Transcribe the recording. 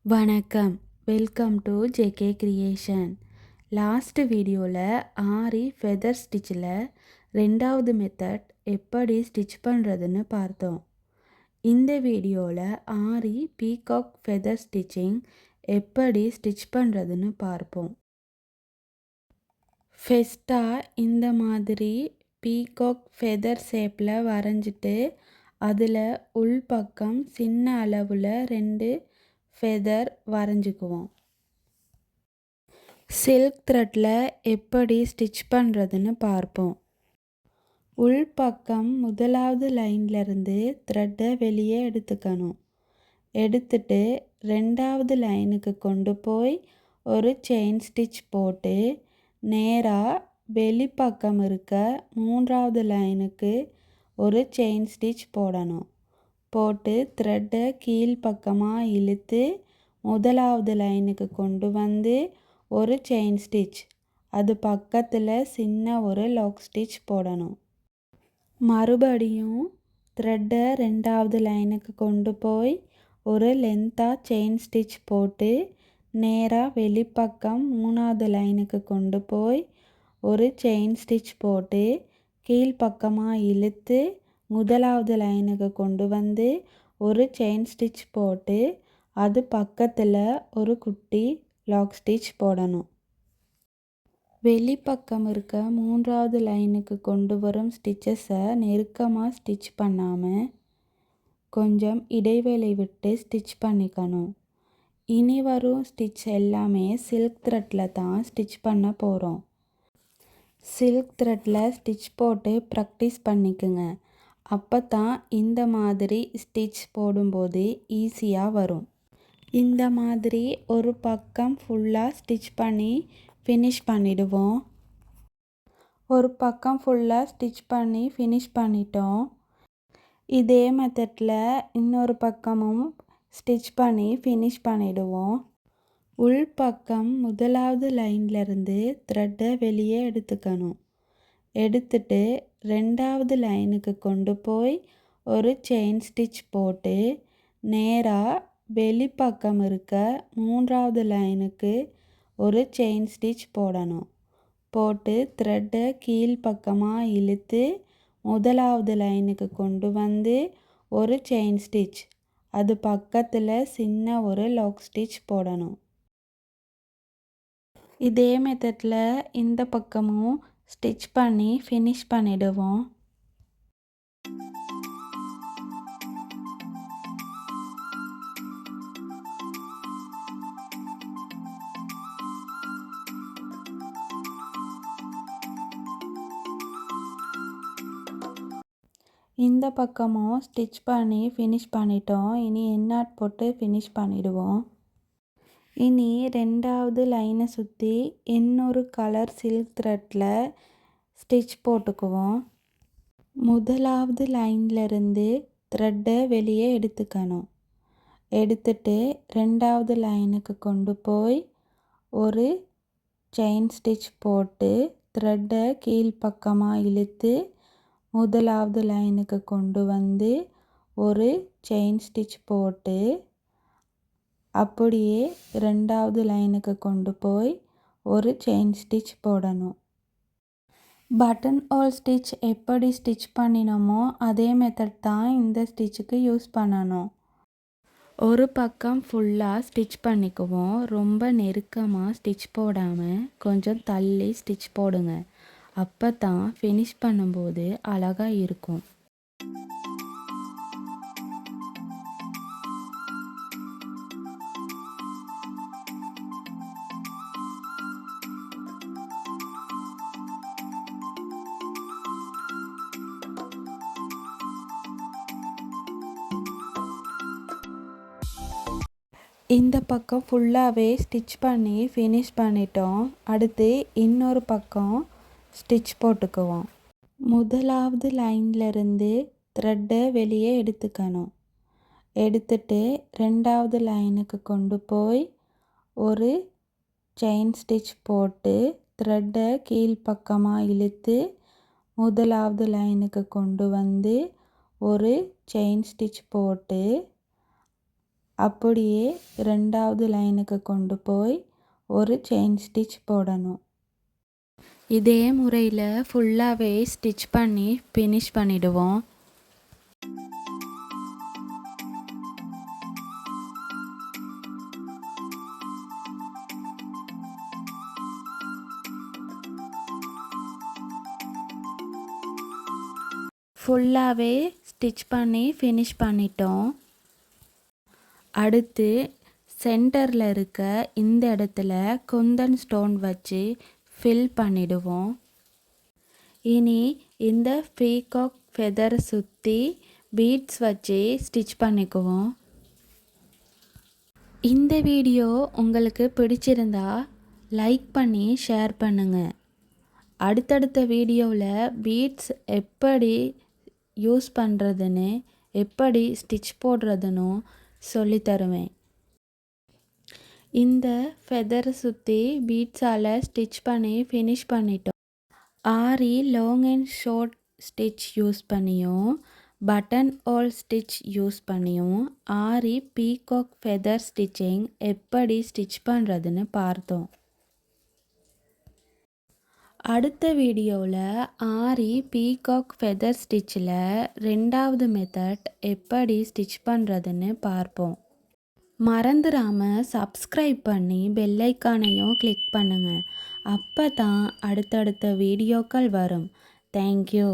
வணக்கம். Welcome to JK creation. Last வீடியோவில் ஆரி feather ஸ்டிச்சில் ரெண்டாவது மெத்தட் எப்படி ஸ்டிச் பண்ணுறதுன்னு பார்த்தோம். இந்த வீடியோவில் ஆரி பீகாக் ஃபெதர் ஸ்டிச்சிங் எப்படி ஸ்டிச் பண்ணுறதுன்னு பார்ப்போம். ஃபஸ்ட்டாக இந்த மாதிரி பீகாக் ஃபெதர் ஷேப்பில் வரைஞ்சிட்டு அதில் உள்பக்கம் சின்ன அளவில் 2 ஃபெதர் வரைஞ்சிக்குவோம். சில்க் த்ரெட்டில் எப்படி ஸ்டிச் பண்ணுறதுன்னு பார்ப்போம். உள்பக்கம் முதலாவது லைன்லேருந்து த்ரெட்டை வெளியே எடுத்துக்கணும். எடுத்துட்டு ரெண்டாவது லைனுக்கு கொண்டு போய் ஒரு செயின் ஸ்டிச் போட்டு நேராக வெளிப்பக்கம் இருக்க மூன்றாவது லைனுக்கு ஒரு செயின் ஸ்டிச் போடணும். போட்டு த்ரெட்டை கீழ்ப்பக்கமாக இழுத்து முதலாவது லைனுக்கு கொண்டு வந்து ஒரு செயின் ஸ்டிச், அது பக்கத்தில் சின்ன ஒரு லாக் ஸ்டிச் போடணும். மறுபடியும் த்ரெட்டை ரெண்டாவது லைனுக்கு கொண்டு போய் ஒரு லென்த்தாக செயின் ஸ்டிச் போட்டு நேராக வெளிப்பக்கம் மூணாவது லைனுக்கு கொண்டு போய் ஒரு செயின் ஸ்டிச் போட்டு கீழ்ப்பக்கமாக இழுத்து முதலாவது லைனுக்கு கொண்டு வந்து ஒரு செயின் ஸ்டிச் போட்டு அது பக்கத்தில் ஒரு குட்டி லாக் ஸ்டிச் போடணும். வெளிப்பக்கம் இருக்க மூன்றாவது லைனுக்கு கொண்டு வரும் ஸ்டிச்சஸை நெருக்கமாக ஸ்டிச் பண்ணாமல் கொஞ்சம் இடைவேளை விட்டு ஸ்டிச் பண்ணிக்கணும். இனி வரும் ஸ்டிச் எல்லாமே சில்க் த்ரெட்டில் தான் ஸ்டிச் பண்ண போகிறோம். சில்க் த்ரெட்டில் ஸ்டிச் போட்டு ப்ராக்டிஸ் பண்ணிக்குங்க. அப்போ தான் இந்த மாதிரி ஸ்டிச் போடும்போது ஈஸியாக வரும். இந்த மாதிரி ஒரு பக்கம் ஃபுல்லாக ஸ்டிச் பண்ணி ஃபினிஷ் பண்ணிடுவோம். ஒரு பக்கம் ஃபுல்லாக ஸ்டிச் பண்ணி ஃபினிஷ் பண்ணிட்டோம். இதே மெத்தடில் இன்னொரு பக்கமும் ஸ்டிச் பண்ணி ஃபினிஷ் பண்ணிடுவோம். உள்பக்கம் முதலாவது லைன்லேருந்து த்ரெட்டை வெளியே எடுத்துக்கணும். எடுத்துட்டு ரெண்டாவது லைனுக்கு கொண்டு போய் ஒரு செயின் ஸ்டிச் போட்டு நேராக வெளிப்பக்கம் இருக்க மூன்றாவது லைனுக்கு ஒரு செயின் ஸ்டிச் போடணும். போட்டு த்ரெட்டை கீழ்ப்பக்கமாக இழுத்து முதலாவது லைனுக்கு கொண்டு வந்து ஒரு செயின் ஸ்டிச், அது பக்கத்தில் சின்ன ஒரு லாக் ஸ்டிச் போடணும். இதே மெத்தடில் இந்த பக்கமும் ஸ்டிச் பண்ணி ஃபினிஷ் பண்ணிடுவோம். இந்த பக்கமும் ஸ்டிச் பண்ணி ஃபினிஷ் பண்ணிட்டோம். இனி எண்ணாட் போட்டு ஃபினிஷ் பண்ணிடுவோம். இனி ரெண்டாவது லைனை சுற்றி இன்னொரு கலர் சில்க் த்ரெட்டில் ஸ்டிச் போட்டுக்குவோம். முதலாவது லைன்லேருந்து த்ரெட்டை வெளியே எடுத்துக்கணும். எடுத்துட்டு ரெண்டாவது லைனுக்கு கொண்டு போய் ஒரு செயின் ஸ்டிச் போட்டு த்ரெட்டை கீழ்ப்பக்கமாக இழுத்து முதலாவது லைனுக்கு கொண்டு வந்து ஒரு செயின் ஸ்டிச் போட்டு அப்படியே ரெண்டாவது லைனுக்கு கொண்டு போய் ஒரு செயின் ஸ்டிச் போடணும். பட்டன் ஹோல் ஸ்டிச் எப்படி ஸ்டிச் பண்ணினோமோ அதே மெத்தட் தான் இந்த ஸ்டிச்சுக்கு யூஸ் பண்ணணும். ஒரு பக்கம் ஃபுல்லாக ஸ்டிச் பண்ணிக்குவோம். ரொம்ப நெருக்கமாக ஸ்டிச் போடாமல் கொஞ்சம் தள்ளி ஸ்டிச் போடுங்க. அப்போ தான் ஃபினிஷ் பண்ணும்போது அழகாக இருக்கும். இந்த பக்கம் ஃபுல்லாகவே ஸ்டிச் பண்ணி ஃபினிஷ் பண்ணிட்டோம். அடுத்து இன்னொரு பக்கம் ஸ்டிச் போட்டுக்குவோம். முதலாவது லைன்லேருந்து த்ரெட்டை வெளியே எடுத்துக்கணும். எடுத்துட்டு ரெண்டாவது லைனுக்கு கொண்டு போய் ஒரு செயின் ஸ்டிச் போட்டு த்ரெட்டை கீழ்ப்பக்கமாக இழுத்து முதலாவது லைனுக்கு கொண்டு வந்து ஒரு செயின் ஸ்டிச் போட்டு அப்படியே 2வது லைனுக்கு கொண்டு போய் ஒரு செயின் ஸ்டிச் போடணும். இதே முறையில் ஃபுல்லாகவே ஸ்டிச் பண்ணி ஃபினிஷ் பண்ணிடுவோம். ஃபுல்லாகவே ஸ்டிச் பண்ணி ஃபினிஷ் பண்ணிட்டோம். அடுத்து சென்டரில் இருக்க இந்த இடத்துல குந்தன் ஸ்டோன் வச்சு ஃபில் பண்ணிடுவோம். இனி இந்த பீகாக் ஃபெதர் சுற்றி பீட்ஸ் வச்சு ஸ்டிச் பண்ணிக்குவோம். இந்த வீடியோ உங்களுக்கு பிடிச்சிருந்தா லைக் பண்ணி ஷேர் பண்ணுங்கள். அடுத்தடுத்த வீடியோவில் பீட்ஸ் எப்படி யூஸ் பண்ணுறதுன்னு, எப்படி ஸ்டிச் போடுறதுன்னு சொல்லித்தருவேன். இந்த ஃபெதரை சுற்றி பீட்ஸால் ஸ்டிச் பண்ணி ஃபினிஷ் பண்ணிட்டோம். Aari long and short stitch use பண்ணியும் பட்டன் ஹோல் ஸ்டிச் யூஸ் பண்ணியும் ஆரி பீகாக் ஃபெதர் ஸ்டிச்சிங் எப்படி ஸ்டிச் பண்ணுறதுன்னு பார்த்தோம். அடுத்த வீடியோவில் ஆரி பீகாக் ஃபெதர் ஸ்டிச்சில் 2வது மெத்தட் எப்படி ஸ்டிச் பண்ணுறதுன்னு பார்ப்போம். மறந்துடாமல் சப்ஸ்கிரைப் பண்ணி பெல் ஐக்கானையும் கிளிக் பண்ணுங்கள். அப்போ தான் அடுத்தடுத்த வீடியோக்கள் வரும். தேங்க்யூ.